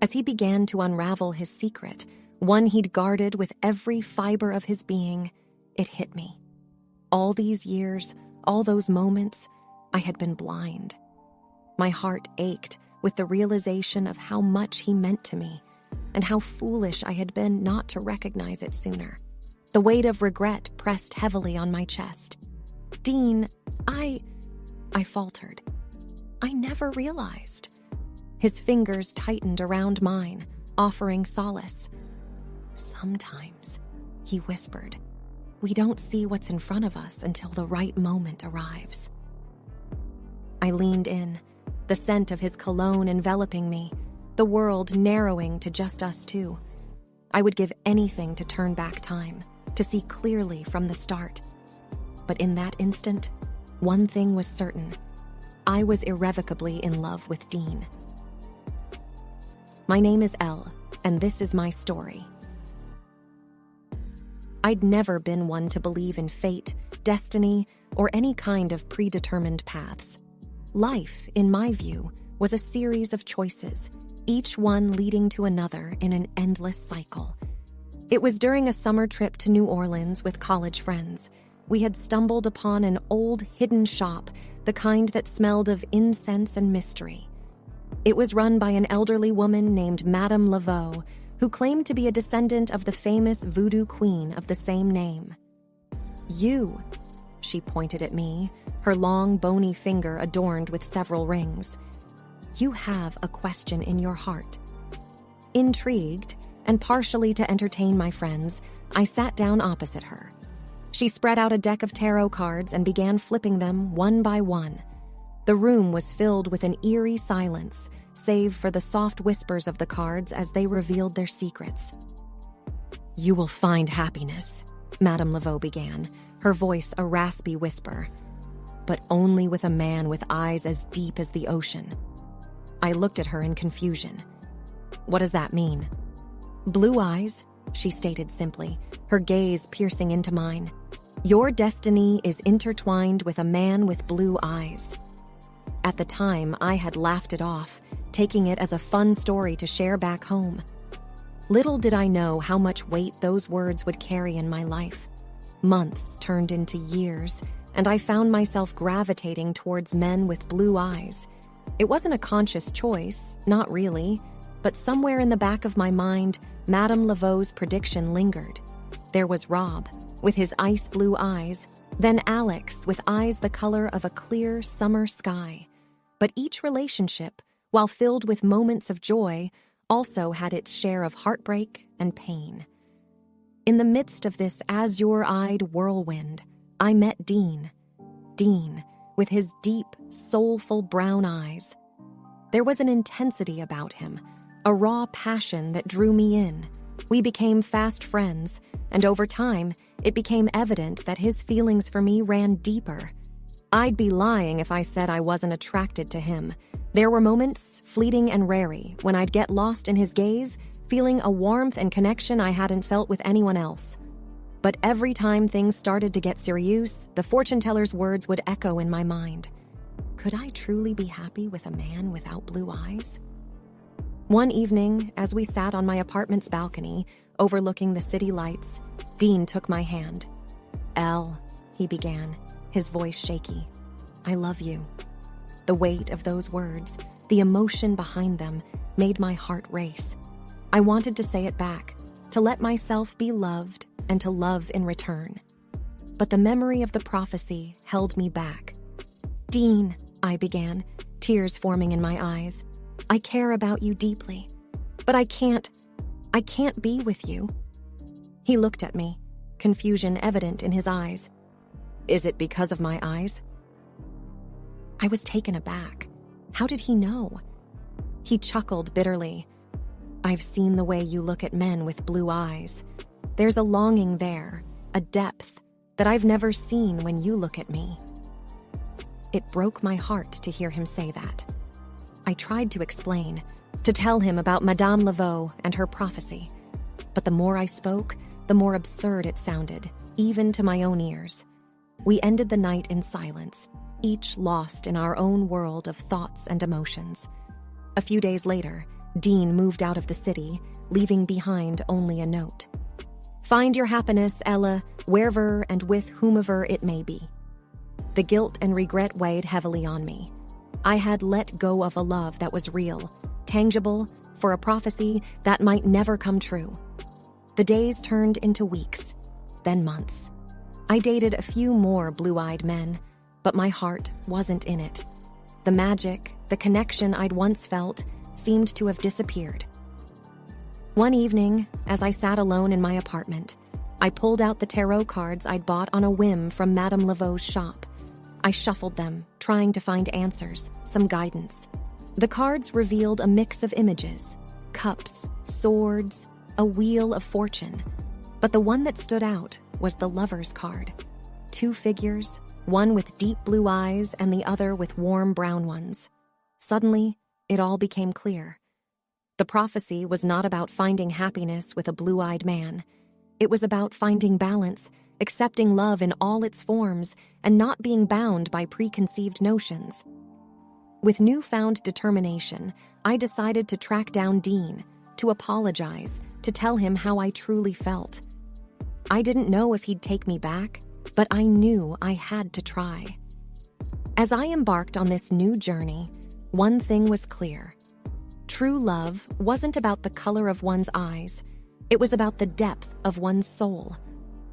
As he began to unravel his secret, one he'd guarded with every fiber of his being, it hit me. All these years, all those moments, I had been blind. My heart ached with the realization of how much he meant to me, and how foolish I had been not to recognize it sooner. The weight of regret pressed heavily on my chest. "Dean, I faltered. I never realized." His fingers tightened around mine, offering solace. "Sometimes," he whispered, "we don't see what's in front of us until the right moment arrives." I leaned in, the scent of his cologne enveloping me, the world narrowing to just us two. I would give anything to turn back time, to see clearly from the start. But in that instant, one thing was certain. I was irrevocably in love with Dean. My name is Elle, and this is my story. I'd never been one to believe in fate, destiny, or any kind of predetermined paths. Life, in my view, was a series of choices, each one leading to another in an endless cycle. It was during a summer trip to New Orleans with college friends. We had stumbled upon an old hidden shop, the kind that smelled of incense and mystery. It was run by an elderly woman named Madame Laveau, who claimed to be a descendant of the famous voodoo queen of the same name. "You," she pointed at me, her long, bony finger adorned with several rings. "You have a question in your heart." Intrigued, and partially to entertain my friends, I sat down opposite her. She spread out a deck of tarot cards and began flipping them one by one. The room was filled with an eerie silence, save for the soft whispers of the cards as they revealed their secrets. "You will find happiness," Madame Laveau began, her voice a raspy whisper, "but only with a man with eyes as deep as the ocean." I looked at her in confusion. "What does that mean?" "Blue eyes," she stated simply, her gaze piercing into mine. "Your destiny is intertwined with a man with blue eyes." At the time, I had laughed it off, taking it as a fun story to share back home. Little did I know how much weight those words would carry in my life. Months turned into years, and I found myself gravitating towards men with blue eyes. It wasn't a conscious choice, not really, but somewhere in the back of my mind, Madame Laveau's prediction lingered. There was Rob, with his ice blue eyes, then Alex, with eyes the color of a clear summer sky. But each relationship, while filled with moments of joy, also had its share of heartbreak and pain. In the midst of this azure-eyed whirlwind, I met Dean. Dean, with his deep, soulful brown eyes. There was an intensity about him, a raw passion that drew me in. We became fast friends, and over time, it became evident that his feelings for me ran deeper. I'd be lying if I said I wasn't attracted to him. There were moments, fleeting and rare, when I'd get lost in his gaze, feeling a warmth and connection I hadn't felt with anyone else. But every time things started to get serious, the fortune teller's words would echo in my mind. Could I truly be happy with a man without blue eyes? One evening, as we sat on my apartment's balcony, overlooking the city lights, Dean took my hand. "Elle," he began, his voice shaky, "I love you." The weight of those words, the emotion behind them, made my heart race. I wanted to say it back, to let myself be loved and to love in return. But the memory of the prophecy held me back. "Dean," I began, tears forming in my eyes, "I care about you deeply, but I can't be with you." He looked at me, confusion evident in his eyes. "Is it because of my eyes?" I was taken aback. How did he know? He chuckled bitterly. "I've seen the way you look at men with blue eyes. There's a longing there, a depth, that I've never seen when you look at me." It broke my heart to hear him say that. I tried to explain, to tell him about Madame Laveau and her prophecy. But the more I spoke, the more absurd it sounded, even to my own ears. We ended the night in silence, each lost in our own world of thoughts and emotions. A few days later, Dean moved out of the city, leaving behind only a note. "Find your happiness, Ella, wherever and with whomever it may be." The guilt and regret weighed heavily on me. I had let go of a love that was real, tangible, for a prophecy that might never come true. The days turned into weeks, then months. I dated a few more blue-eyed men, but my heart wasn't in it. The magic, the connection I'd once felt, seemed to have disappeared. One evening, as I sat alone in my apartment, I pulled out the tarot cards I'd bought on a whim from Madame Laveau's shop. I shuffled them, trying to find answers, some guidance. The cards revealed a mix of images: cups, swords, a wheel of fortune. But the one that stood out was the Lover's card. 2 figures, one with deep blue eyes and the other with warm brown ones. Suddenly, it all became clear. The prophecy was not about finding happiness with a blue-eyed man. It was about finding balance, accepting love in all its forms, and not being bound by preconceived notions. With newfound determination, I decided to track down Dean, to apologize, to tell him how I truly felt. I didn't know if he'd take me back, but I knew I had to try. As I embarked on this new journey, one thing was clear. True love wasn't about the color of one's eyes. It was about the depth of one's soul.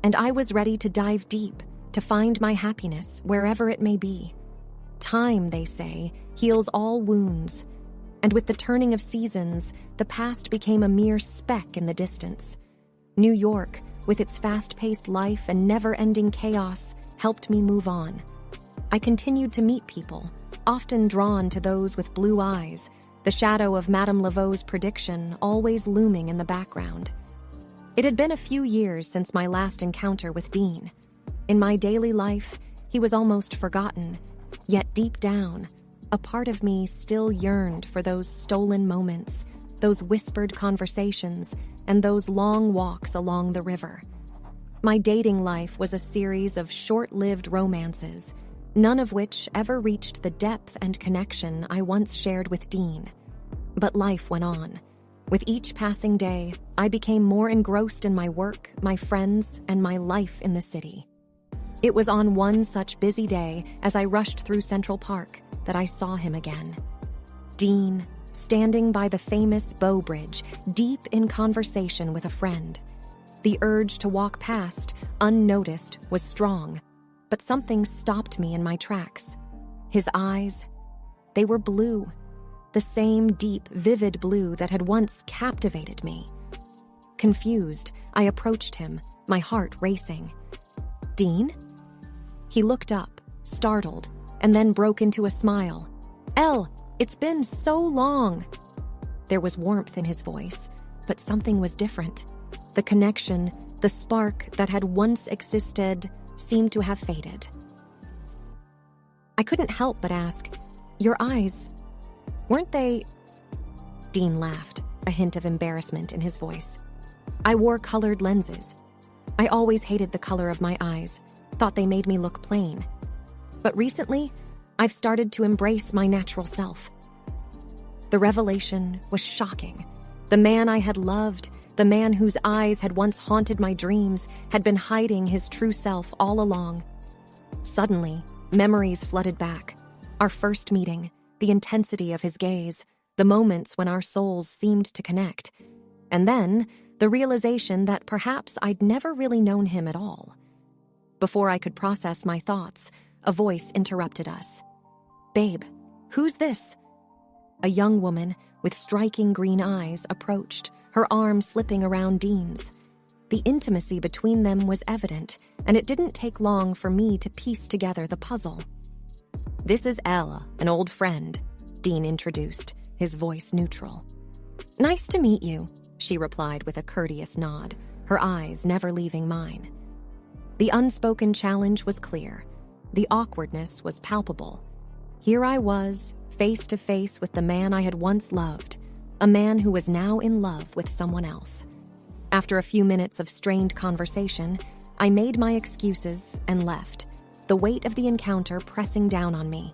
And I was ready to dive deep, to find my happiness wherever it may be. Time, they say, heals all wounds. And with the turning of seasons, the past became a mere speck in the distance. New York, with its fast-paced life and never-ending chaos, helped me move on. I continued to meet people, often drawn to those with blue eyes, the shadow of Madame Laveau's prediction always looming in the background. It had been a few years since my last encounter with Dean. In my daily life, he was almost forgotten, yet deep down, a part of me still yearned for those stolen moments, those whispered conversations, and those long walks along the river. My dating life was a series of short-lived romances, none of which ever reached the depth and connection I once shared with Dean. But life went on. With each passing day, I became more engrossed in my work, my friends, and my life in the city. It was on one such busy day as I rushed through Central Park that I saw him again. Dean, standing by the famous Bow Bridge, deep in conversation with a friend. The urge to walk past, unnoticed, was strong, but something stopped me in my tracks. His eyes, they were blue, the same deep, vivid blue that had once captivated me. Confused, I approached him, my heart racing. "Dean?" He looked up, startled, and then broke into a smile. "Elle, it's been so long." There was warmth in his voice, but something was different. The connection, the spark that had once existed, seemed to have faded. I couldn't help but ask, "Your eyes, weren't they—" Dean laughed, a hint of embarrassment in his voice. "I wore colored lenses. I always hated the color of my eyes, thought they made me look plain. But recently, I've started to embrace my natural self." The revelation was shocking. The man I had loved, the man whose eyes had once haunted my dreams, had been hiding his true self all along. Suddenly, memories flooded back. Our first meeting, the intensity of his gaze, the moments when our souls seemed to connect. And then, the realization that perhaps I'd never really known him at all. Before I could process my thoughts, a voice interrupted us. "Babe, who's this?" A young woman with striking green eyes approached, her arm slipping around Dean's. The intimacy between them was evident, and it didn't take long for me to piece together the puzzle. "This is Ella, an old friend," Dean introduced, his voice neutral. "Nice to meet you," she replied with a courteous nod, her eyes never leaving mine. The unspoken challenge was clear. The awkwardness was palpable. Here I was, face to face with the man I had once loved, a man who was now in love with someone else. After a few minutes of strained conversation, I made my excuses and left, the weight of the encounter pressing down on me.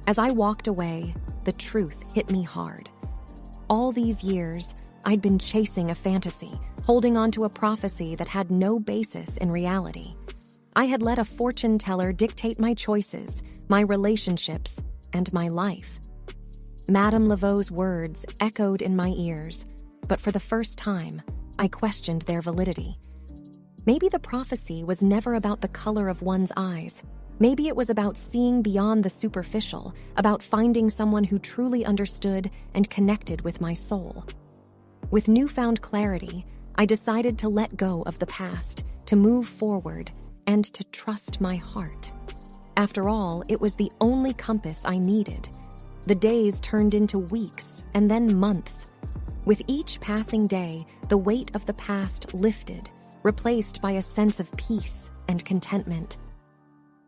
As I walked away, the truth hit me hard. All these years, I'd been chasing a fantasy, holding on to a prophecy that had no basis in reality. I had let a fortune teller dictate my choices, my relationships, and my life. Madame Laveau's words echoed in my ears, but for the first time, I questioned their validity. Maybe the prophecy was never about the color of one's eyes. Maybe it was about seeing beyond the superficial, about finding someone who truly understood and connected with my soul. With newfound clarity, I decided to let go of the past, to move forward, and to trust my heart. After all, it was the only compass I needed. The days turned into weeks and then months. With each passing day, the weight of the past lifted, replaced by a sense of peace and contentment.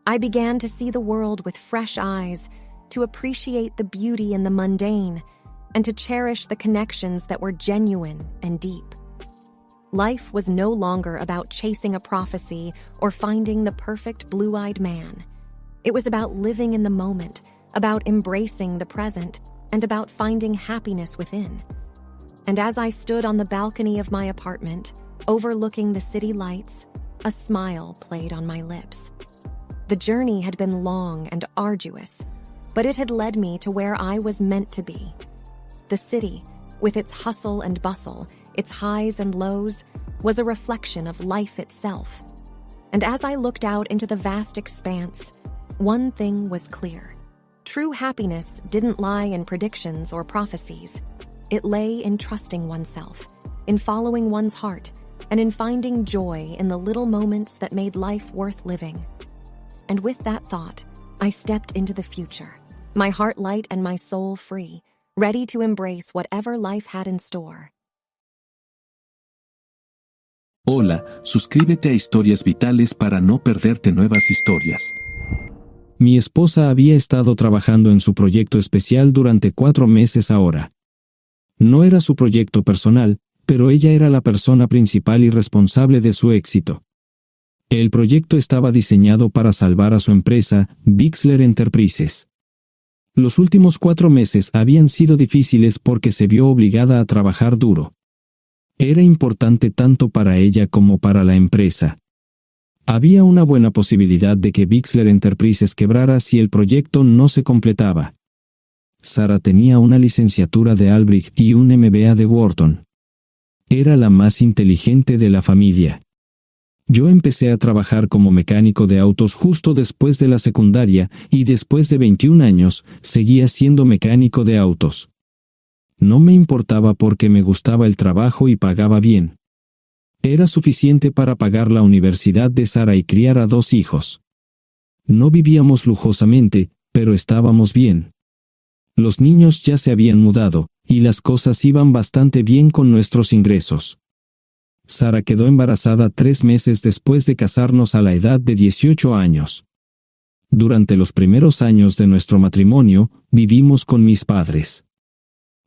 I began to see the world with fresh eyes, to appreciate the beauty in the mundane, and to cherish the connections that were genuine and deep. Life was no longer about chasing a prophecy or finding the perfect blue-eyed man. It was about living in the moment, about embracing the present, and about finding happiness within. And as I stood on the balcony of my apartment, overlooking the city lights, a smile played on my lips. The journey had been long and arduous, but it had led me to where I was meant to be. The city, with its hustle and bustle, its highs and lows, was a reflection of life itself. And as I looked out into the vast expanse, one thing was clear. True happiness didn't lie in predictions or prophecies. It lay in trusting oneself, in following one's heart, and in finding joy in the little moments that made life worth living. And with that thought, I stepped into the future, my heart light and my soul free, ready to embrace whatever life had in store. Hola, suscríbete a Historias Vitales para no perderte nuevas historias. Mi esposa había estado trabajando en su proyecto especial durante 4 meses ahora. No era su proyecto personal, pero ella era la persona principal y responsable de su éxito. El proyecto estaba diseñado para salvar a su empresa, Bixler Enterprises. Los últimos 4 meses habían sido difíciles porque se vio obligada a trabajar duro. Era importante tanto para ella como para la empresa. Había una buena posibilidad de que Bixler Enterprises quebrara si el proyecto no se completaba. Sara tenía una licenciatura de Albrecht y un MBA de Wharton. Era la más inteligente de la familia. Yo empecé a trabajar como mecánico de autos justo después de la secundaria y después de 21 años seguía siendo mecánico de autos. No me importaba porque me gustaba el trabajo y pagaba bien. Era suficiente para pagar la universidad de Sara y criar a 2 hijos. No vivíamos lujosamente, pero estábamos bien. Los niños ya se habían mudado, y las cosas iban bastante bien con nuestros ingresos. Sara quedó embarazada 3 meses después de casarnos a la edad de 18 años. Durante los primeros años de nuestro matrimonio, vivimos con mis padres.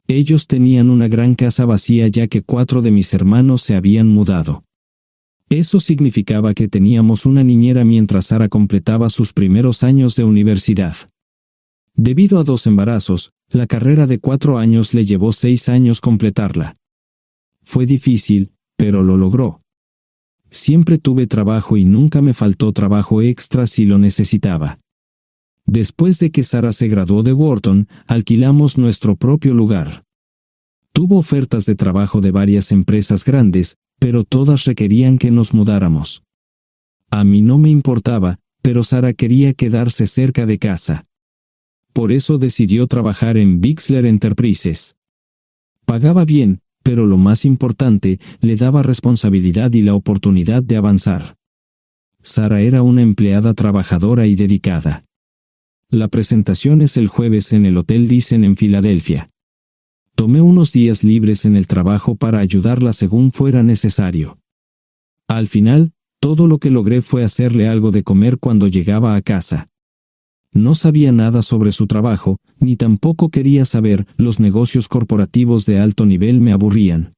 Ellos tenían una gran casa vacía ya que 4 de mis hermanos se habían mudado. Eso significaba que teníamos una niñera mientras Sara completaba sus primeros años de universidad. Debido a 2 embarazos, la carrera de 4 años le llevó 6 años completarla. Fue difícil, pero lo logró. Siempre tuve trabajo y nunca me faltó trabajo extra si lo necesitaba. Después de que Sara se graduó de Wharton, alquilamos nuestro propio lugar. Tuvo ofertas de trabajo de varias empresas grandes, pero todas requerían que nos mudáramos. A mí no me importaba, pero Sara quería quedarse cerca de casa. Por eso decidió trabajar en Bixler Enterprises. Pagaba bien, pero lo más importante, le daba responsabilidad y la oportunidad de avanzar. Sara era una empleada trabajadora y dedicada. La presentación es el jueves en el Hotel Thyssen en Filadelfia. Tomé unos días libres en el trabajo para ayudarla según fuera necesario. Al final, todo lo que logré fue hacerle algo de comer cuando llegaba a casa. No sabía nada sobre su trabajo, ni tampoco quería saber. Los negocios corporativos de alto nivel me aburrían.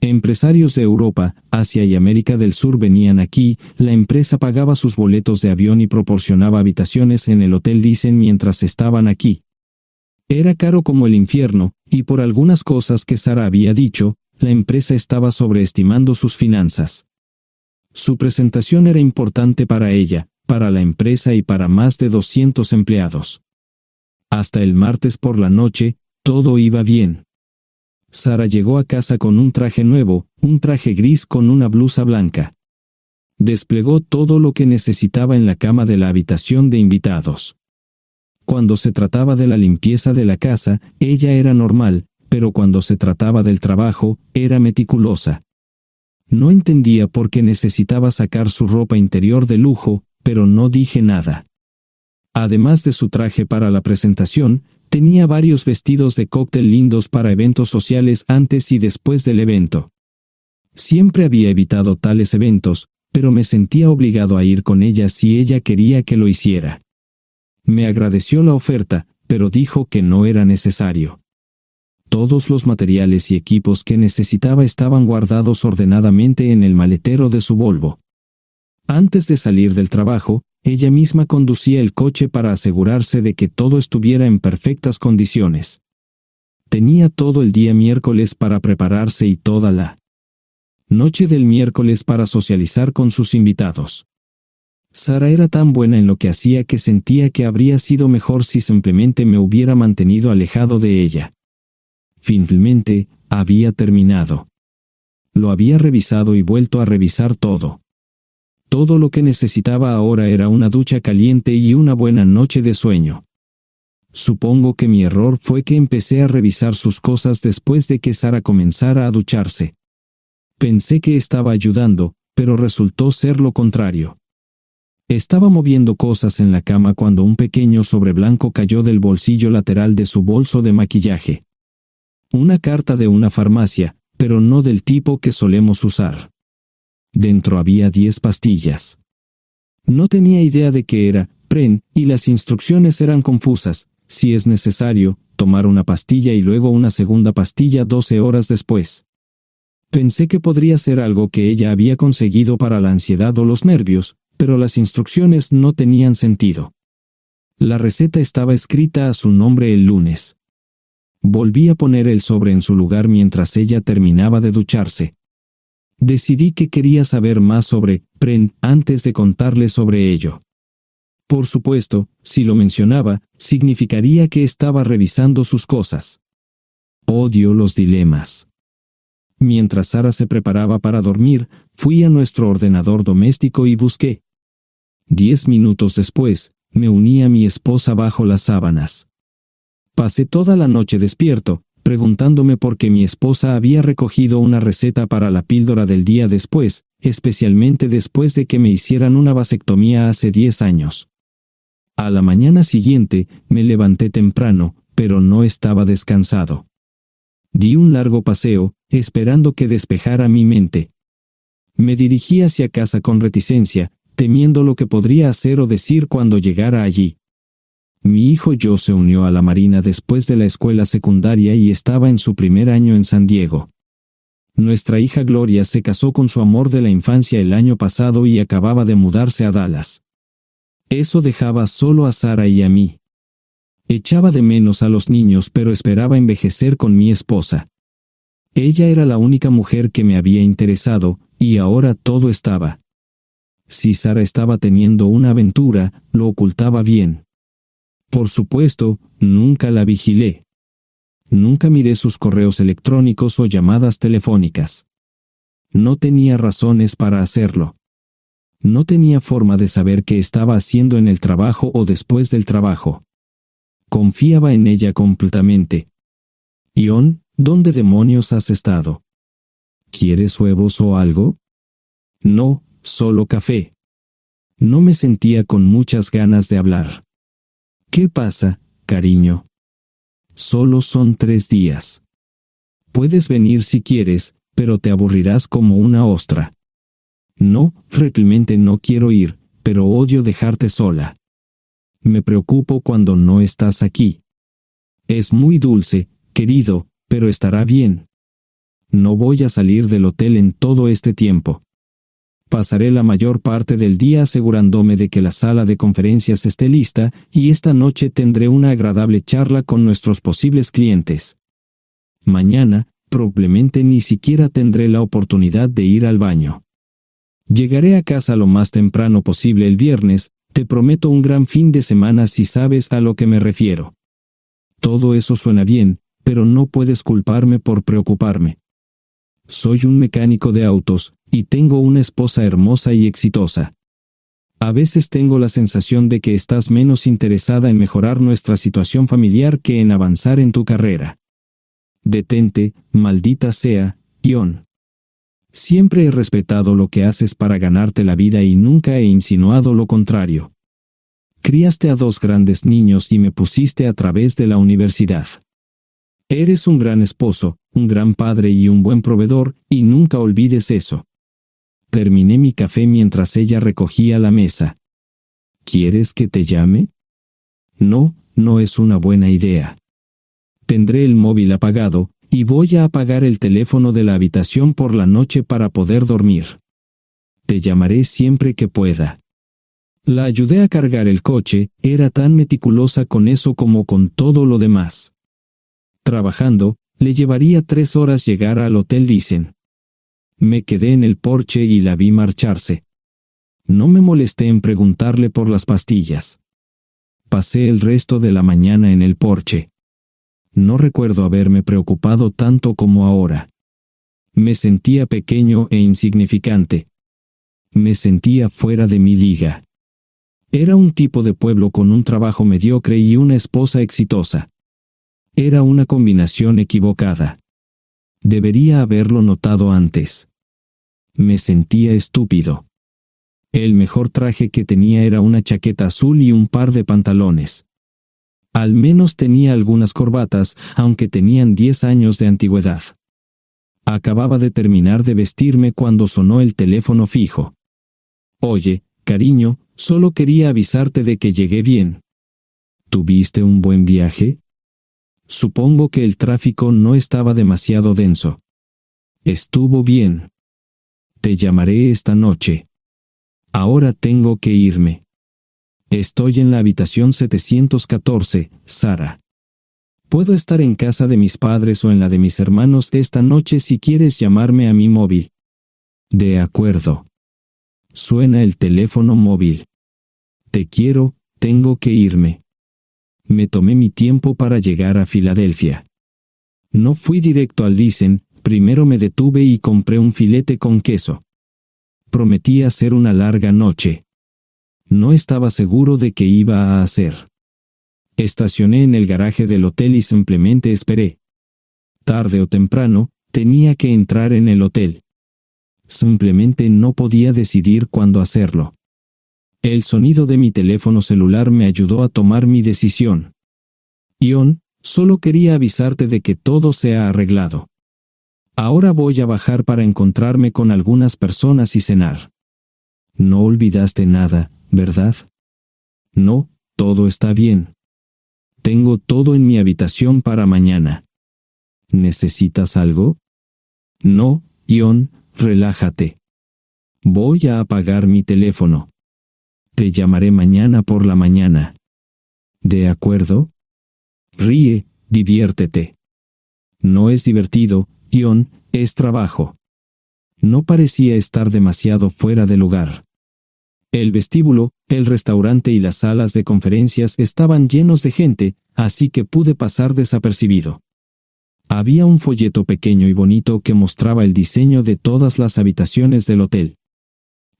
Empresarios de Europa, Asia y América del Sur venían aquí, la empresa pagaba sus boletos de avión y proporcionaba habitaciones en el Hotel Thyssen mientras estaban aquí. Era caro como el infierno, y por algunas cosas que Sara había dicho, la empresa estaba sobreestimando sus finanzas. Su presentación era importante para ella, para la empresa y para más de 200 empleados. Hasta el martes por la noche, todo iba bien. Sara llegó a casa con un traje nuevo, un traje gris con una blusa blanca. Desplegó todo lo que necesitaba en la cama de la habitación de invitados. Cuando se trataba de la limpieza de la casa, ella era normal, pero cuando se trataba del trabajo, era meticulosa. No entendía por qué necesitaba sacar su ropa interior de lujo, pero no dije nada. Además de su traje para la presentación, tenía varios vestidos de cóctel lindos para eventos sociales antes y después del evento. Siempre había evitado tales eventos, pero me sentía obligado a ir con ella si ella quería que lo hiciera. Me agradeció la oferta, pero dijo que no era necesario. Todos los materiales y equipos que necesitaba estaban guardados ordenadamente en el maletero de su Volvo. Antes de salir del trabajo, ella misma conducía el coche para asegurarse de que todo estuviera en perfectas condiciones. Tenía todo el día miércoles para prepararse y toda la noche del miércoles para socializar con sus invitados. Sara era tan buena en lo que hacía que sentía que habría sido mejor si simplemente me hubiera mantenido alejado de ella. Finalmente, había terminado. Lo había revisado y vuelto a revisar todo. Todo lo que necesitaba ahora era una ducha caliente y una buena noche de sueño. Supongo que mi error fue que empecé a revisar sus cosas después de que Sara comenzara a ducharse. Pensé que estaba ayudando, pero resultó ser lo contrario. Estaba moviendo cosas en la cama cuando un pequeño sobre blanco cayó del bolsillo lateral de su bolso de maquillaje. Una carta de una farmacia, pero no del tipo que solemos usar. Dentro había 10 pastillas. No tenía idea de qué era, Pren, y las instrucciones eran confusas. Si es necesario, tomar una pastilla y luego una segunda pastilla 12 horas después. Pensé que podría ser algo que ella había conseguido para la ansiedad o los nervios, pero las instrucciones no tenían sentido. La receta estaba escrita a su nombre el lunes. Volví a poner el sobre en su lugar mientras ella terminaba de ducharse. Decidí que quería saber más sobre Pren antes de contarle sobre ello. Por supuesto, si lo mencionaba, significaría que estaba revisando sus cosas. Odio los dilemas. Mientras Sara se preparaba para dormir, fui a nuestro ordenador doméstico y busqué. 10 minutos después, me uní a mi esposa bajo las sábanas. Pasé toda la noche despierto, preguntándome por qué mi esposa había recogido una receta para la píldora del día después, especialmente después de que me hicieran una vasectomía hace 10 años. A la mañana siguiente, me levanté temprano, pero no estaba descansado. Di un largo paseo, esperando que despejara mi mente. Me dirigí hacia casa con reticencia, temiendo lo que podría hacer o decir cuando llegara allí. Mi hijo Joe se unió a la Marina después de la escuela secundaria y estaba en su primer año en San Diego. Nuestra hija Gloria se casó con su amor de la infancia el año pasado y acababa de mudarse a Dallas. Eso dejaba solo a Sara y a mí. Echaba de menos a los niños, pero esperaba envejecer con mi esposa. Ella era la única mujer que me había interesado, y ahora todo estaba. Si Sara estaba teniendo una aventura, lo ocultaba bien. Por supuesto, nunca la vigilé. Nunca miré sus correos electrónicos o llamadas telefónicas. No tenía razones para hacerlo. No tenía forma de saber qué estaba haciendo en el trabajo o después del trabajo. Confiaba en ella completamente. Ion, ¿dónde demonios has estado? ¿Quieres huevos o algo? No, solo café. No me sentía con muchas ganas de hablar. ¿Qué pasa, cariño? Solo son 3 días. Puedes venir si quieres, pero te aburrirás como una ostra. No, realmente no quiero ir, pero odio dejarte sola. Me preocupo cuando no estás aquí. Es muy dulce, querido, pero estará bien. No voy a salir del hotel en todo este tiempo. Pasaré la mayor parte del día asegurándome de que la sala de conferencias esté lista, y esta noche tendré una agradable charla con nuestros posibles clientes. Mañana, probablemente ni siquiera tendré la oportunidad de ir al baño. Llegaré a casa lo más temprano posible el viernes, te prometo un gran fin de semana si sabes a lo que me refiero. Todo eso suena bien, pero no puedes culparme por preocuparme. Soy un mecánico de autos, y tengo una esposa hermosa y exitosa. A veces tengo la sensación de que estás menos interesada en mejorar nuestra situación familiar que en avanzar en tu carrera. Detente, maldita sea, Ion. Siempre he respetado lo que haces para ganarte la vida y nunca he insinuado lo contrario. Criaste a 2 grandes niños y me pusiste a través de la universidad. Eres un gran esposo, un gran padre y un buen proveedor, y nunca olvides eso. Terminé mi café mientras ella recogía la mesa. ¿Quieres que te llame? No, no es una buena idea. Tendré el móvil apagado, y voy a apagar el teléfono de la habitación por la noche para poder dormir. Te llamaré siempre que pueda. La ayudé a cargar el coche, era tan meticulosa con eso como con todo lo demás. Trabajando, le llevaría 3 horas llegar al Hotel Lysen. Me quedé en el porche y la vi marcharse. No me molesté en preguntarle por las pastillas. Pasé el resto de la mañana en el porche. No recuerdo haberme preocupado tanto como ahora. Me sentía pequeño e insignificante. Me sentía fuera de mi liga. Era un tipo de pueblo con un trabajo mediocre y una esposa exitosa. Era una combinación equivocada. Debería haberlo notado antes. Me sentía estúpido. El mejor traje que tenía era una chaqueta azul y un par de pantalones. Al menos tenía algunas corbatas, aunque tenían 10 años de antigüedad. Acababa de terminar de vestirme cuando sonó el teléfono fijo. Oye, cariño, solo quería avisarte de que llegué bien. ¿Tuviste un buen viaje? Supongo que el tráfico no estaba demasiado denso. Estuvo bien. Te llamaré esta noche. Ahora tengo que irme. Estoy en la habitación 714, Sara. Puedo estar en casa de mis padres o en la de mis hermanos esta noche si quieres llamarme a mi móvil. De acuerdo. Suena el teléfono móvil. Te quiero, tengo que irme. Me tomé mi tiempo para llegar a Filadelfia. No fui directo al Lysen, primero me detuve y compré un filete con queso. Prometí hacer una larga noche. No estaba seguro de qué iba a hacer. Estacioné en el garaje del hotel y simplemente esperé. Tarde o temprano, tenía que entrar en el hotel. Simplemente no podía decidir cuándo hacerlo. El sonido de mi teléfono celular me ayudó a tomar mi decisión. Ion, solo quería avisarte de que todo se ha arreglado. Ahora voy a bajar para encontrarme con algunas personas y cenar. No olvidaste nada, ¿verdad? No, todo está bien. Tengo todo en mi habitación para mañana. ¿Necesitas algo? No, Ion, relájate. Voy a apagar mi teléfono. Te llamaré mañana por la mañana. ¿De acuerdo? Ríe, diviértete. No es divertido, Ion, es trabajo. No parecía estar demasiado fuera de lugar. El vestíbulo, el restaurante y las salas de conferencias estaban llenos de gente, así que pude pasar desapercibido. Había un folleto pequeño y bonito que mostraba el diseño de todas las habitaciones del hotel.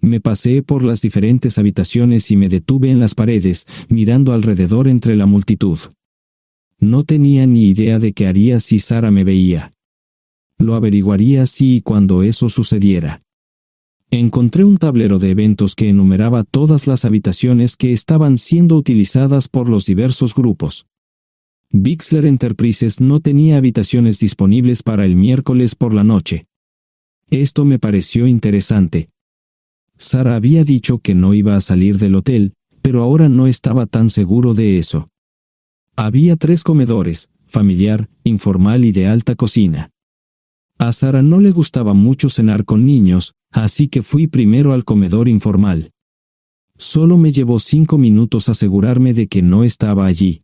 Me paseé por las diferentes habitaciones y me detuve en las paredes, mirando alrededor entre la multitud. No tenía ni idea de qué haría si Sara me veía. Lo averiguaría si y cuando eso sucediera. Encontré un tablero de eventos que enumeraba todas las habitaciones que estaban siendo utilizadas por los diversos grupos. Bixler Enterprises no tenía habitaciones disponibles para el miércoles por la noche. Esto me pareció interesante. Sara había dicho que no iba a salir del hotel, pero ahora no estaba tan seguro de eso. Había 3 comedores, familiar, informal y de alta cocina. A Sara no le gustaba mucho cenar con niños, así que fui primero al comedor informal. Solo me llevó 5 minutos asegurarme de que no estaba allí.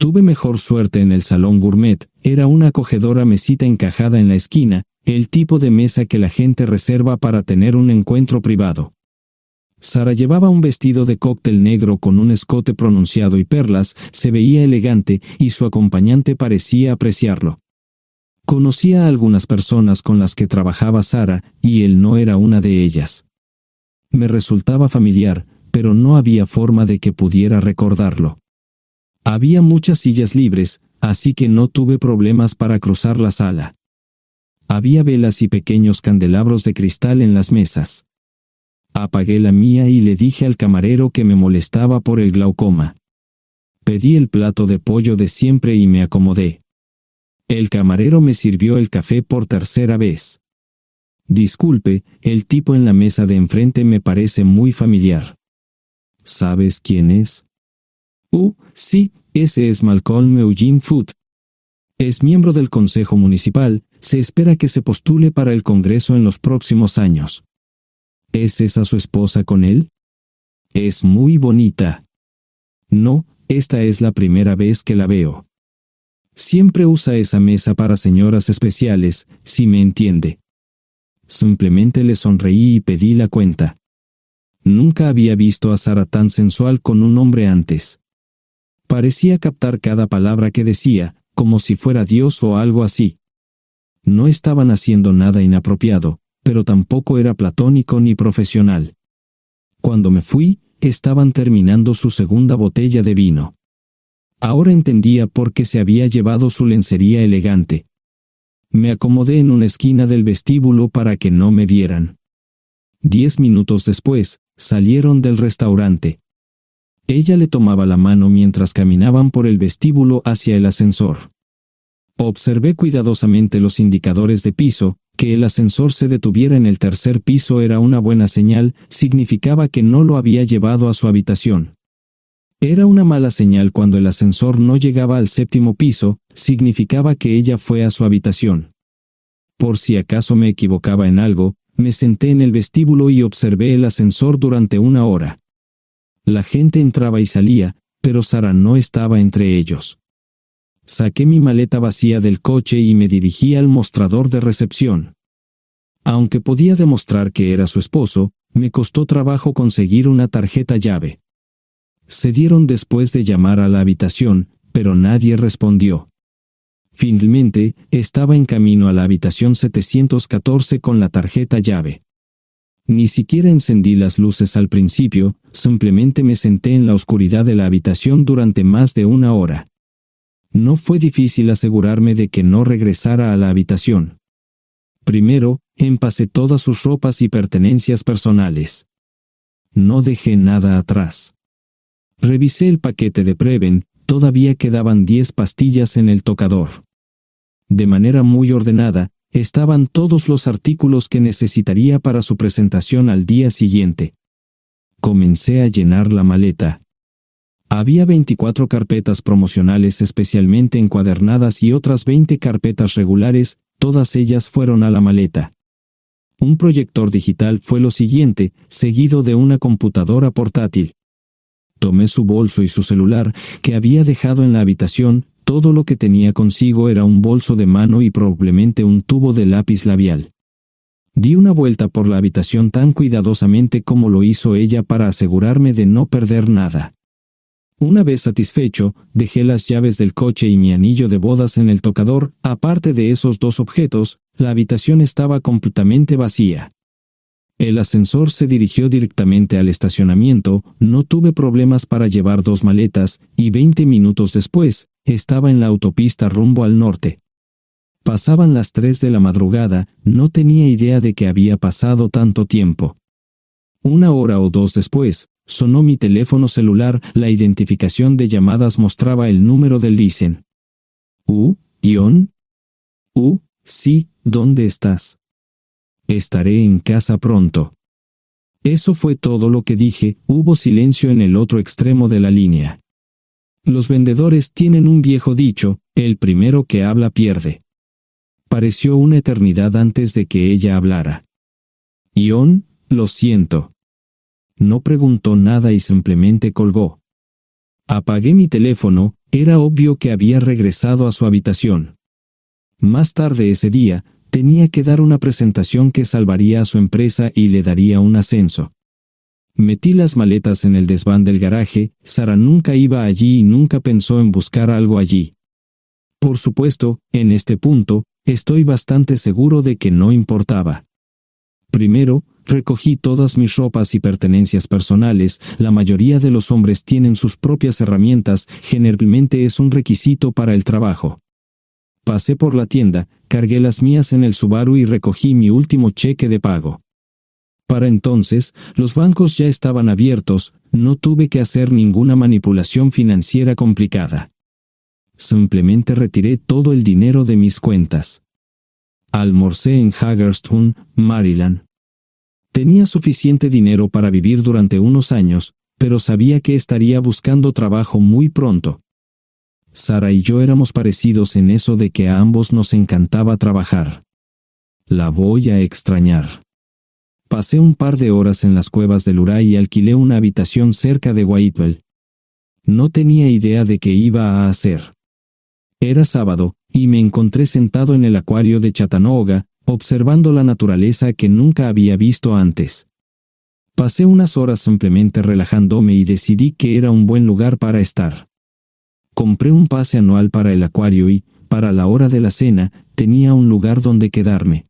Tuve mejor suerte en el salón gourmet, era una acogedora mesita encajada en la esquina, el tipo de mesa que la gente reserva para tener un encuentro privado. Sara llevaba un vestido de cóctel negro con un escote pronunciado y perlas, se veía elegante y su acompañante parecía apreciarlo. Conocía a algunas personas con las que trabajaba Sara, y él no era una de ellas. Me resultaba familiar, pero no había forma de que pudiera recordarlo. Había muchas sillas libres, así que no tuve problemas para cruzar la sala. Había velas y pequeños candelabros de cristal en las mesas. Apagué la mía y le dije al camarero que me molestaba por el glaucoma. Pedí el plato de pollo de siempre y me acomodé. El camarero me sirvió el café por tercera vez. Disculpe, el tipo en la mesa de enfrente me parece muy familiar. ¿Sabes quién es? Sí, ese es Malcolm Eugene Foote. Es miembro del Consejo Municipal, se espera que se postule para el Congreso en los próximos años. ¿Es esa su esposa con él? Es muy bonita. No, esta es la primera vez que la veo. Siempre usa esa mesa para señoras especiales, si me entiende. Simplemente le sonreí y pedí la cuenta. Nunca había visto a Sara tan sensual con un hombre antes. Parecía captar cada palabra que decía, como si fuera Dios o algo así. No estaban haciendo nada inapropiado, pero tampoco era platónico ni profesional. Cuando me fui, estaban terminando su segunda botella de vino. Ahora entendía por qué se había llevado su lencería elegante. Me acomodé en una esquina del vestíbulo para que no me vieran. 10 minutos después, salieron del restaurante. Ella le tomaba la mano mientras caminaban por el vestíbulo hacia el ascensor. Observé cuidadosamente los indicadores de piso. Que el ascensor se detuviera en el tercer piso era una buena señal, significaba que no lo había llevado a su habitación. Era una mala señal cuando el ascensor no llegaba al séptimo piso, significaba que ella fue a su habitación. Por si acaso me equivocaba en algo, me senté en el vestíbulo y observé el ascensor durante 1 hora. La gente entraba y salía, pero Sara no estaba entre ellos. Saqué mi maleta vacía del coche y me dirigí al mostrador de recepción. Aunque podía demostrar que era su esposo, me costó trabajo conseguir una tarjeta llave. Se dieron después de llamar a la habitación, pero nadie respondió. Finalmente, estaba en camino a la habitación 714 con la tarjeta llave. Ni siquiera encendí las luces al principio, simplemente me senté en la oscuridad de la habitación durante más de 1 hora. No fue difícil asegurarme de que no regresara a la habitación. Primero, empacé todas sus ropas y pertenencias personales. No dejé nada atrás. Revisé el paquete de Preven, todavía quedaban 10 pastillas en el tocador. De manera muy ordenada, estaban todos los artículos que necesitaría para su presentación al día siguiente. Comencé a llenar la maleta. Había 24 carpetas promocionales especialmente encuadernadas y otras 20 carpetas regulares, todas ellas fueron a la maleta. Un proyector digital fue lo siguiente, seguido de una computadora portátil. Tomé su bolso y su celular, que había dejado en la habitación, todo lo que tenía consigo era un bolso de mano y probablemente un tubo de lápiz labial. Di una vuelta por la habitación tan cuidadosamente como lo hizo ella para asegurarme de no perder nada. Una vez satisfecho, dejé las llaves del coche y mi anillo de bodas en el tocador. Aparte de esos 2 objetos, la habitación estaba completamente vacía. El ascensor se dirigió directamente al estacionamiento, no tuve problemas para llevar 2 maletas, y 20 minutos después, estaba en la autopista rumbo al norte. Pasaban las 3 de la madrugada, no tenía idea de que había pasado tanto tiempo. 1 hora o 2 después, sonó mi teléfono celular, la identificación de llamadas mostraba el número del Listen. ¿Ion? Sí, ¿dónde estás? Estaré en casa pronto. Eso fue todo lo que dije, hubo silencio en el otro extremo de la línea. Los vendedores tienen un viejo dicho, el primero que habla pierde. Pareció una eternidad antes de que ella hablara. Ion, lo siento. No preguntó nada y simplemente colgó. Apagué mi teléfono, Era obvio que había regresado a su habitación. Más tarde ese día, tenía que dar una presentación que salvaría a su empresa y le daría un ascenso. Metí las maletas en el desván del garaje. Sara nunca iba allí y nunca pensó en buscar algo allí. Por supuesto, en este punto, estoy bastante seguro de que no importaba. Primero, recogí todas mis ropas y pertenencias personales. La mayoría de los hombres tienen sus propias herramientas, generalmente es un requisito para el trabajo. Pasé por la tienda, cargué las mías en el Subaru y recogí mi último cheque de pago. Para entonces, los bancos ya estaban abiertos, no tuve que hacer ninguna manipulación financiera complicada. Simplemente retiré todo el dinero de mis cuentas. Almorcé en Hagerstown, Maryland. Tenía suficiente dinero para vivir durante unos años, pero sabía que estaría buscando trabajo muy pronto. Sara y yo éramos parecidos en eso de que a ambos nos encantaba trabajar. La voy a extrañar. Pasé un par de horas en las cuevas del Uray y alquilé una habitación cerca de Whitewell. No tenía idea de qué iba a hacer. Era sábado, y me encontré sentado en el acuario de Chattanooga, observando la naturaleza que nunca había visto antes. Pasé unas horas simplemente relajándome y decidí que era un buen lugar para estar. Compré un pase anual para el acuario y, para la hora de la cena, tenía un lugar donde quedarme.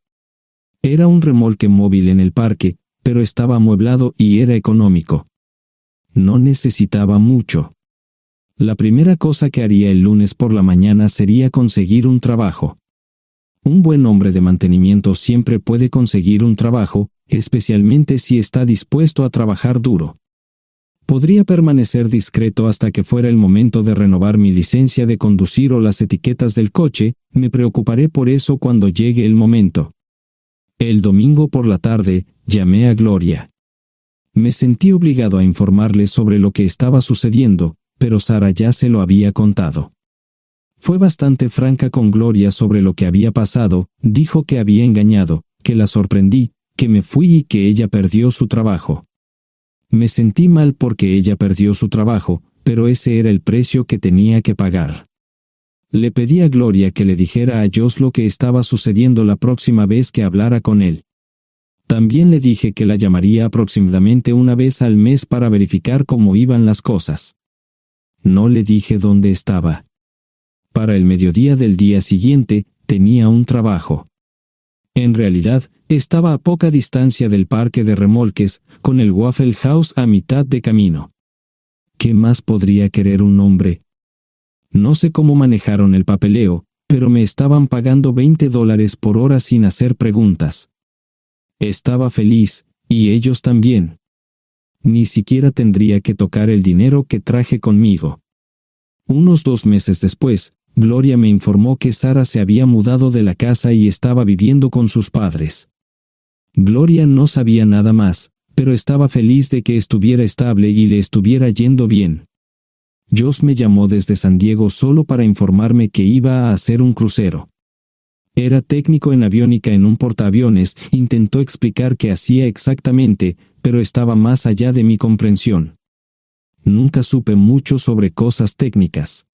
Era un remolque móvil en el parque, pero estaba amueblado y era económico. No necesitaba mucho. La primera cosa que haría el lunes por la mañana sería conseguir un trabajo. Un buen hombre de mantenimiento siempre puede conseguir un trabajo, especialmente si está dispuesto a trabajar duro. Podría permanecer discreto hasta que fuera el momento de renovar mi licencia de conducir o las etiquetas del coche. Me preocuparé por eso cuando llegue el momento. El domingo por la tarde, llamé a Gloria. Me sentí obligado a informarle sobre lo que estaba sucediendo, pero Sara ya se lo había contado. Fue bastante franca con Gloria sobre lo que había pasado. Dijo que había engañado, que la sorprendí, que me fui y que ella perdió su trabajo. Me sentí mal porque ella perdió su trabajo, pero ese era el precio que tenía que pagar. Le pedí a Gloria que le dijera a Josh lo que estaba sucediendo la próxima vez que hablara con él. También le dije que la llamaría aproximadamente una vez al mes para verificar cómo iban las cosas. No le dije dónde estaba. Para el mediodía del día siguiente, tenía un trabajo. En realidad, estaba a poca distancia del parque de remolques, con el Waffle House a mitad de camino. ¿Qué más podría querer un hombre? No sé cómo manejaron el papeleo, pero me estaban pagando $20 por hora sin hacer preguntas. Estaba feliz, y ellos también. Ni siquiera tendría que tocar el dinero que traje conmigo. Unos 2 meses después, Gloria me informó que Sara se había mudado de la casa y estaba viviendo con sus padres. Gloria no sabía nada más, pero estaba feliz de que estuviera estable y le estuviera yendo bien. Josh me llamó desde San Diego solo para informarme que iba a hacer un crucero. Era técnico en aviónica en un portaaviones. Intentó explicar qué hacía exactamente, pero estaba más allá de mi comprensión. Nunca supe mucho sobre cosas técnicas.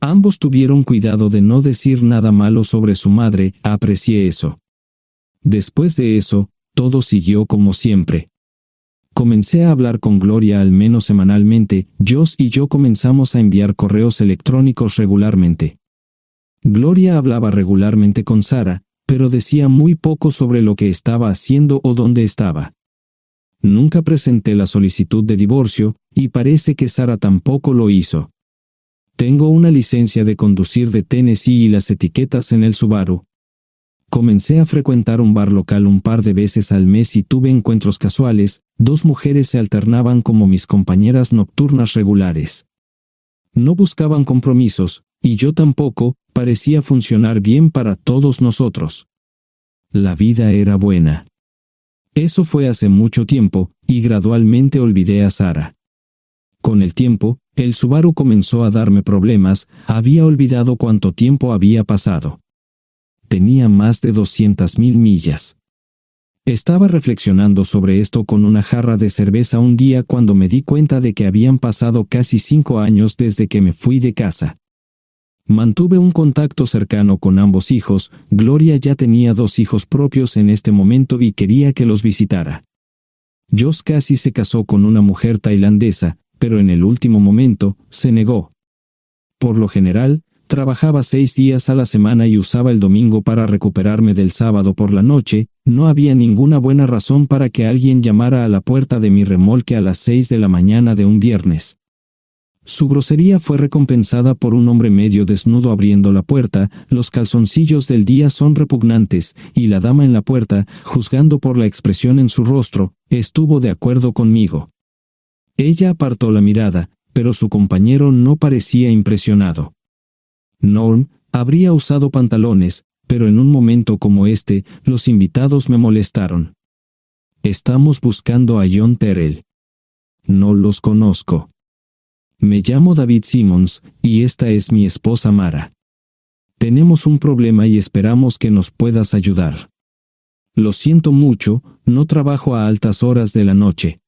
Ambos tuvieron cuidado de no decir nada malo sobre su madre. Aprecié eso. Después de eso, todo siguió como siempre. Comencé a hablar con Gloria al menos semanalmente. Josh y yo comenzamos a enviar correos electrónicos regularmente. Gloria hablaba regularmente con Sara, pero decía muy poco sobre lo que estaba haciendo o dónde estaba. Nunca presenté la solicitud de divorcio, y parece que Sara tampoco lo hizo. Tengo una licencia de conducir de Tennessee y las etiquetas en el Subaru. Comencé a frecuentar un bar local un par de veces al mes y tuve encuentros casuales. 2 mujeres se alternaban como mis compañeras nocturnas regulares. No buscaban compromisos, y yo tampoco. Parecía funcionar bien para todos nosotros. La vida era buena. Eso fue hace mucho tiempo, y gradualmente olvidé a Sara. Con el tiempo, el Subaru comenzó a darme problemas. Había olvidado cuánto tiempo había pasado. Tenía más de 200,000 millas. Estaba reflexionando sobre esto con una jarra de cerveza un día cuando me di cuenta de que habían pasado casi 5 años desde que me fui de casa. Mantuve un contacto cercano con ambos hijos. Gloria ya tenía 2 hijos propios en este momento y quería que los visitara. Josh casi se casó con una mujer tailandesa, pero en el último momento se negó. Por lo general, trabajaba 6 días a la semana y usaba el domingo para recuperarme del sábado por la noche. No había ninguna buena razón para que alguien llamara a la puerta de mi remolque a las 6 de la mañana de un viernes. Su grosería fue recompensada por un hombre medio desnudo abriendo la puerta. Los calzoncillos del día son repugnantes, y la dama en la puerta, juzgando por la expresión en su rostro, estuvo de acuerdo conmigo. Ella apartó la mirada, pero su compañero no parecía impresionado. Norm habría usado pantalones, pero en un momento como este, los invitados me molestaron. Estamos buscando a John Terrell. No los conozco. Me llamo David Simmons, y esta es mi esposa Mara. Tenemos un problema y esperamos que nos puedas ayudar. Lo siento mucho, no trabajo a altas horas de la noche.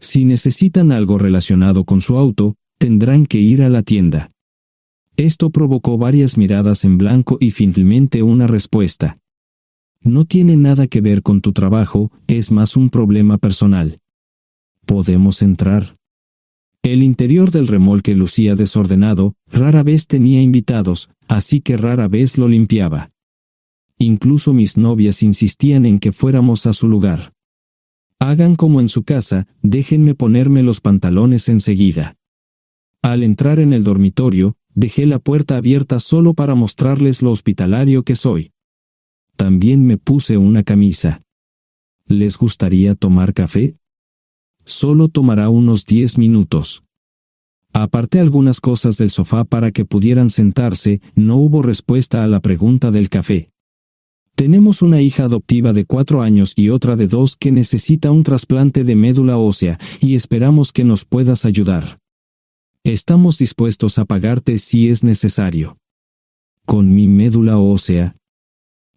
Si necesitan algo relacionado con su auto, tendrán que ir a la tienda. Esto provocó varias miradas en blanco y finalmente una respuesta. No tiene nada que ver con tu trabajo, es más un problema personal. ¿Podemos entrar? El interior del remolque lucía desordenado, rara vez tenía invitados, así que rara vez lo limpiaba. Incluso mis novias insistían en que fuéramos a su lugar. Hagan como en su casa, déjenme ponerme los pantalones enseguida. Al entrar en el dormitorio, dejé la puerta abierta solo para mostrarles lo hospitalario que soy. También me puse una camisa. ¿Les gustaría tomar café? Solo tomará unos 10 minutos. Aparté algunas cosas del sofá para que pudieran sentarse. No hubo respuesta a la pregunta del café. Tenemos una hija adoptiva de 4 años y otra de 2 que necesita un trasplante de médula ósea, y esperamos que nos puedas ayudar. Estamos dispuestos a pagarte si es necesario. ¿Con mi médula ósea?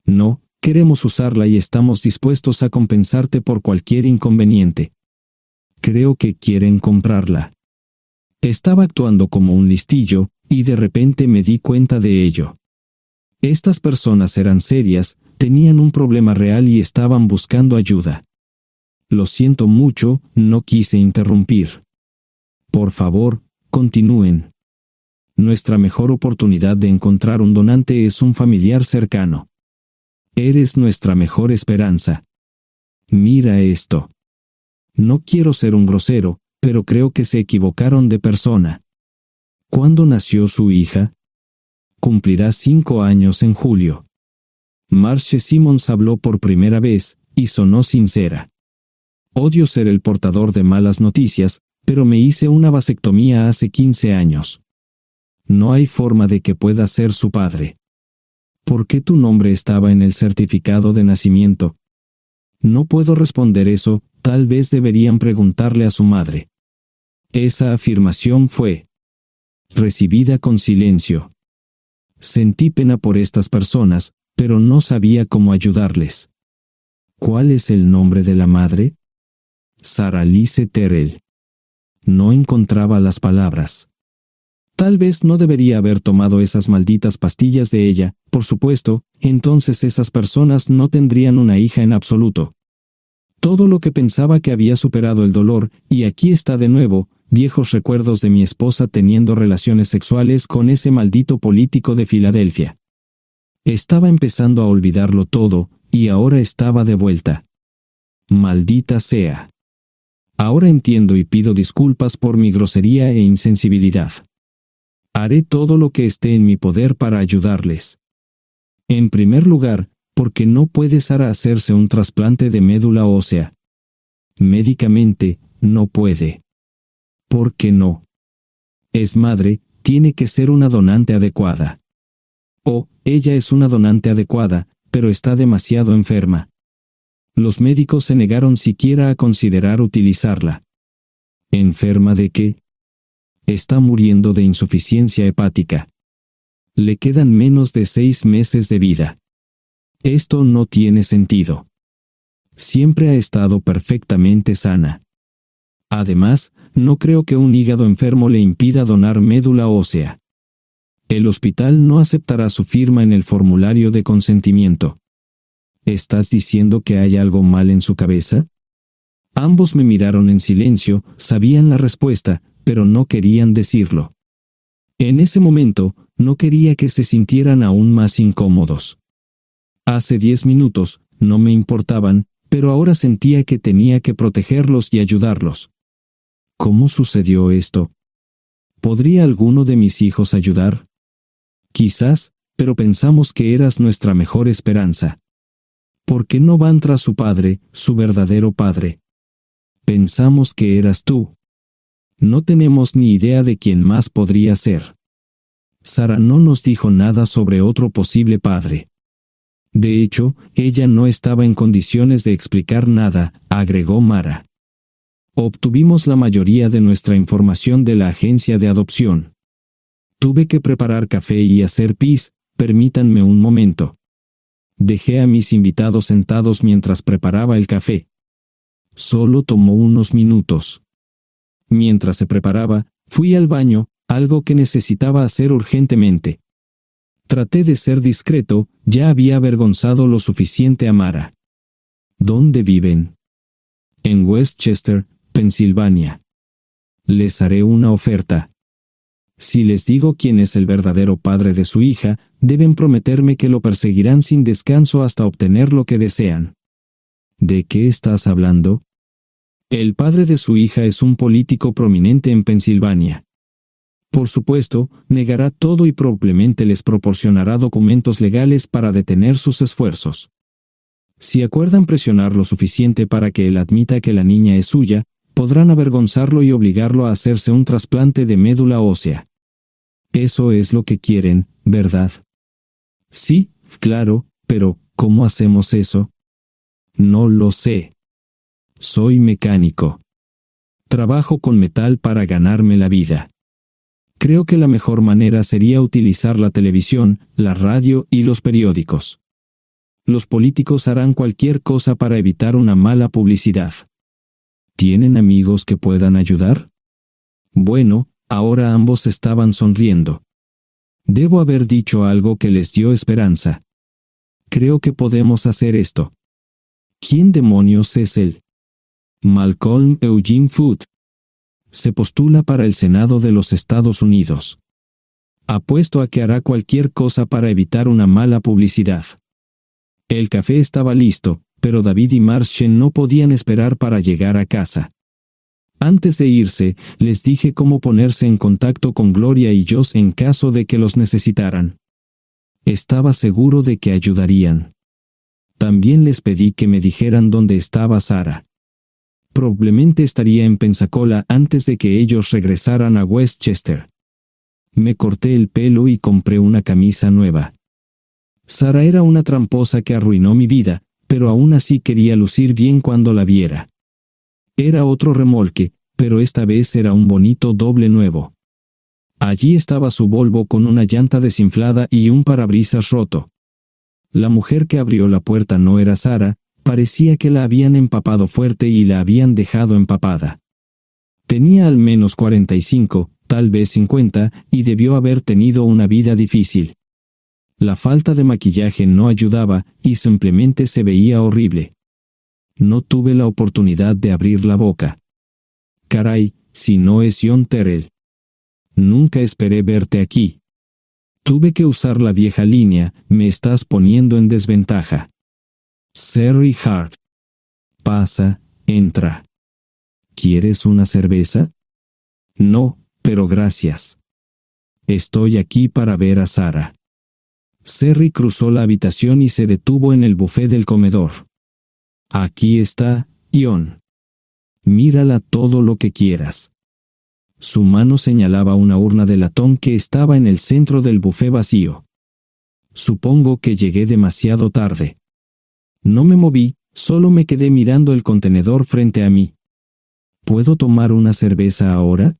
No, queremos usarla y estamos dispuestos a compensarte por cualquier inconveniente. Creo que quieren comprarla. Estaba actuando como un listillo, y de repente me di cuenta de ello. Estas personas eran serias, tenían un problema real y estaban buscando ayuda. Lo siento mucho, no quise interrumpir. Por favor, continúen. Nuestra mejor oportunidad de encontrar un donante es un familiar cercano. Eres nuestra mejor esperanza. Mira esto. No quiero ser un grosero, pero creo que se equivocaron de persona. ¿Cuándo nació su hija? Cumplirá 5 años en julio. Marche Simmons habló por primera vez, y sonó sincera. Odio ser el portador de malas noticias, pero me hice una vasectomía hace 15 años. No hay forma de que pueda ser su padre. ¿Por qué tu nombre estaba en el certificado de nacimiento? No puedo responder eso, tal vez deberían preguntarle a su madre. Esa afirmación fue recibida con silencio. Sentí pena por estas personas, pero no sabía cómo ayudarles. ¿Cuál es el nombre de la madre? Sarah Lise Terrell. No encontraba las palabras. Tal vez no debería haber tomado esas malditas pastillas de ella, por supuesto, entonces esas personas no tendrían una hija en absoluto. Todo lo que pensaba que había superado el dolor, y aquí está de nuevo, viejos recuerdos de mi esposa teniendo relaciones sexuales con ese maldito político de Filadelfia. Estaba empezando a olvidarlo todo, y ahora estaba de vuelta. Maldita sea. Ahora entiendo y pido disculpas por mi grosería e insensibilidad. Haré todo lo que esté en mi poder para ayudarles. En primer lugar, porque no puede Sara hacerse un trasplante de médula ósea. Médicamente, no puede. ¿Por qué no? Es madre, tiene que ser una donante adecuada. Oh, ella es una donante adecuada, pero está demasiado enferma. Los médicos se negaron siquiera a considerar utilizarla. ¿Enferma de qué? Está muriendo de insuficiencia hepática. Le quedan menos de 6 meses de vida. Esto no tiene sentido. Siempre ha estado perfectamente sana. Además, no creo que un hígado enfermo le impida donar médula ósea. El hospital no aceptará su firma en el formulario de consentimiento. ¿Estás diciendo que hay algo mal en su cabeza? Ambos me miraron en silencio, sabían la respuesta, pero no querían decirlo. En ese momento, no quería que se sintieran aún más incómodos. Hace 10 minutos, no me importaban, pero ahora sentía que tenía que protegerlos y ayudarlos. ¿Cómo sucedió esto? ¿Podría alguno de mis hijos ayudar? Quizás, pero pensamos que eras nuestra mejor esperanza. ¿Por qué no van tras su padre, su verdadero padre? Pensamos que eras tú. No tenemos ni idea de quién más podría ser. Sara no nos dijo nada sobre otro posible padre. De hecho, ella no estaba en condiciones de explicar nada, agregó Mara. Obtuvimos la mayoría de nuestra información de la agencia de adopción. Tuve que preparar café y hacer pis, permítanme un momento. Dejé a mis invitados sentados mientras preparaba el café. Solo tomó unos minutos. Mientras se preparaba, fui al baño, algo que necesitaba hacer urgentemente. Traté de ser discreto, ya había avergonzado lo suficiente a Mara. ¿Dónde viven? En Westchester, Pensilvania. Les haré una oferta. Si les digo quién es el verdadero padre de su hija, deben prometerme que lo perseguirán sin descanso hasta obtener lo que desean. ¿De qué estás hablando? El padre de su hija es un político prominente en Pensilvania. Por supuesto, negará todo y probablemente les proporcionará documentos legales para detener sus esfuerzos. Si acuerdan presionar lo suficiente para que él admita que la niña es suya, podrán avergonzarlo y obligarlo a hacerse un trasplante de médula ósea. Eso es lo que quieren, ¿verdad? Sí, claro, pero ¿cómo hacemos eso? No lo sé. Soy mecánico. Trabajo con metal para ganarme la vida. Creo que la mejor manera sería utilizar la televisión, la radio y los periódicos. Los políticos harán cualquier cosa para evitar una mala publicidad. ¿Tienen amigos que puedan ayudar? Bueno, ahora ambos estaban sonriendo. Debo haber dicho algo que les dio esperanza. Creo que podemos hacer esto. ¿Quién demonios es él? Malcolm Eugene Foote. Se postula para el Senado de los Estados Unidos. Apuesto a que hará cualquier cosa para evitar una mala publicidad. El café estaba listo, pero David y Marshall no podían esperar para llegar a casa. Antes de irse, les dije cómo ponerse en contacto con Gloria y Josh en caso de que los necesitaran. Estaba seguro de que ayudarían. También les pedí que me dijeran dónde estaba Sara. Probablemente estaría en Pensacola antes de que ellos regresaran a Westchester. Me corté el pelo y compré una camisa nueva. Sara era una tramposa que arruinó mi vida, pero aún así quería lucir bien cuando la viera. Era otro remolque, pero esta vez era un bonito doble nuevo. Allí estaba su Volvo con una llanta desinflada y un parabrisas roto. La mujer que abrió la puerta no era Sara, parecía que la habían empapado fuerte y la habían dejado empapada. Tenía al menos 45, tal vez 50, y debió haber tenido una vida difícil. La falta de maquillaje no ayudaba, y simplemente se veía horrible. No tuve la oportunidad de abrir la boca. Caray, si no es John Terrell. Nunca esperé verte aquí. Tuve que usar la vieja línea, me estás poniendo en desventaja. Sherry Hart. Pasa, entra. ¿Quieres una cerveza? No, pero gracias. Estoy aquí para ver a Sara. Sherry cruzó la habitación y se detuvo en el buffet del comedor. Aquí está, John. Mírala todo lo que quieras. Su mano señalaba una urna de latón que estaba en el centro del buffet vacío. Supongo que llegué demasiado tarde. No me moví, solo me quedé mirando el contenedor frente a mí. ¿Puedo tomar una cerveza ahora?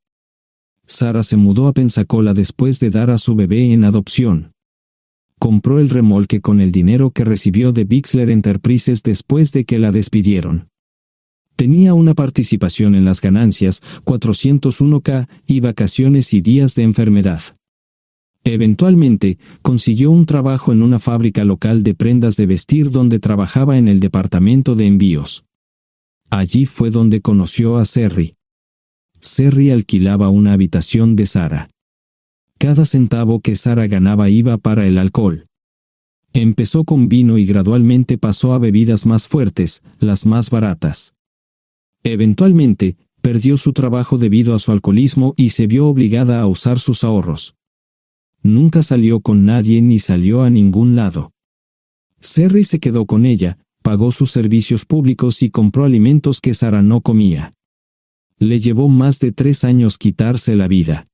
Sara se mudó a Pensacola después de dar a su bebé en adopción. compró el remolque con el dinero que recibió de Bixler Enterprises después de que la despidieron. Tenía una participación en las ganancias, 401k, y vacaciones y días de enfermedad. Eventualmente, consiguió un trabajo en una fábrica local de prendas de vestir donde trabajaba en el departamento de envíos. Allí fue donde conoció a Cerri. Cerri alquilaba una habitación de Sara. Cada centavo que Sara ganaba iba para el alcohol. Empezó con vino y gradualmente pasó a bebidas más fuertes, las más baratas. Eventualmente, perdió su trabajo debido a su alcoholismo y se vio obligada a usar sus ahorros. Nunca salió con nadie ni salió a ningún lado. Cerri se quedó con ella, pagó sus servicios públicos y compró alimentos que Sara no comía. Le llevó más de 3 años quitarse la vida.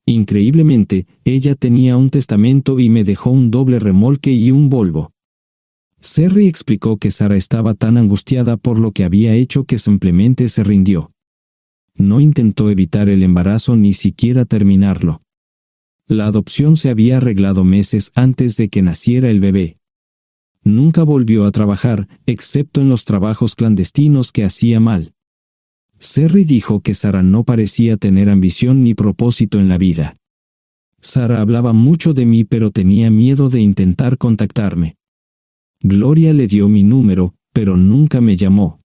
Increíblemente, ella tenía un testamento y me dejó un doble remolque y un Volvo. Cerri explicó que Sara estaba tan angustiada por lo que había hecho que simplemente se rindió. No intentó evitar el embarazo ni siquiera terminarlo. La adopción se había arreglado meses antes de que naciera el bebé. Nunca volvió a trabajar, excepto en los trabajos clandestinos que hacía mal. Cerri dijo que Sara no parecía tener ambición ni propósito en la vida. Sara hablaba mucho de mí pero tenía miedo de intentar contactarme. Gloria le dio mi número, pero nunca me llamó.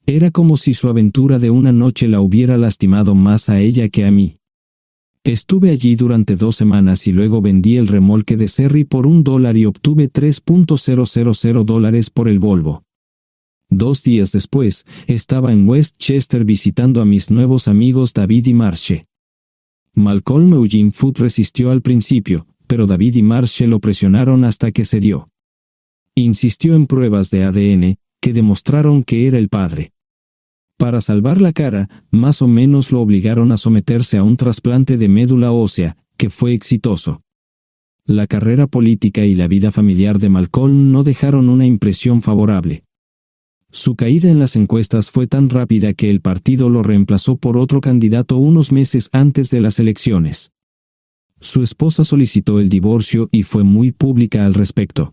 Era como si su aventura de una noche la hubiera lastimado más a ella que a mí. Estuve allí durante 2 semanas y luego vendí el remolque de Cerri por $1 y obtuve $3,000 por el Volvo. 2 días después, estaba en Westchester visitando a mis nuevos amigos David y Marche. Malcolm Eugene Foote resistió al principio, pero David y Marche lo presionaron hasta que cedió. Insistió en pruebas de ADN, que demostraron que era el padre. Para salvar la cara, más o menos lo obligaron a someterse a un trasplante de médula ósea, que fue exitoso. La carrera política y la vida familiar de Malcolm no dejaron una impresión favorable. Su caída en las encuestas fue tan rápida que el partido lo reemplazó por otro candidato unos meses antes de las elecciones. Su esposa solicitó el divorcio y fue muy pública al respecto.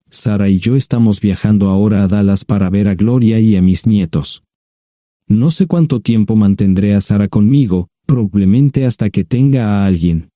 Sara y yo estamos viajando ahora a Dallas para ver a Gloria y a mis nietos. No sé cuánto tiempo mantendré a Sara conmigo, probablemente hasta que tenga a alguien.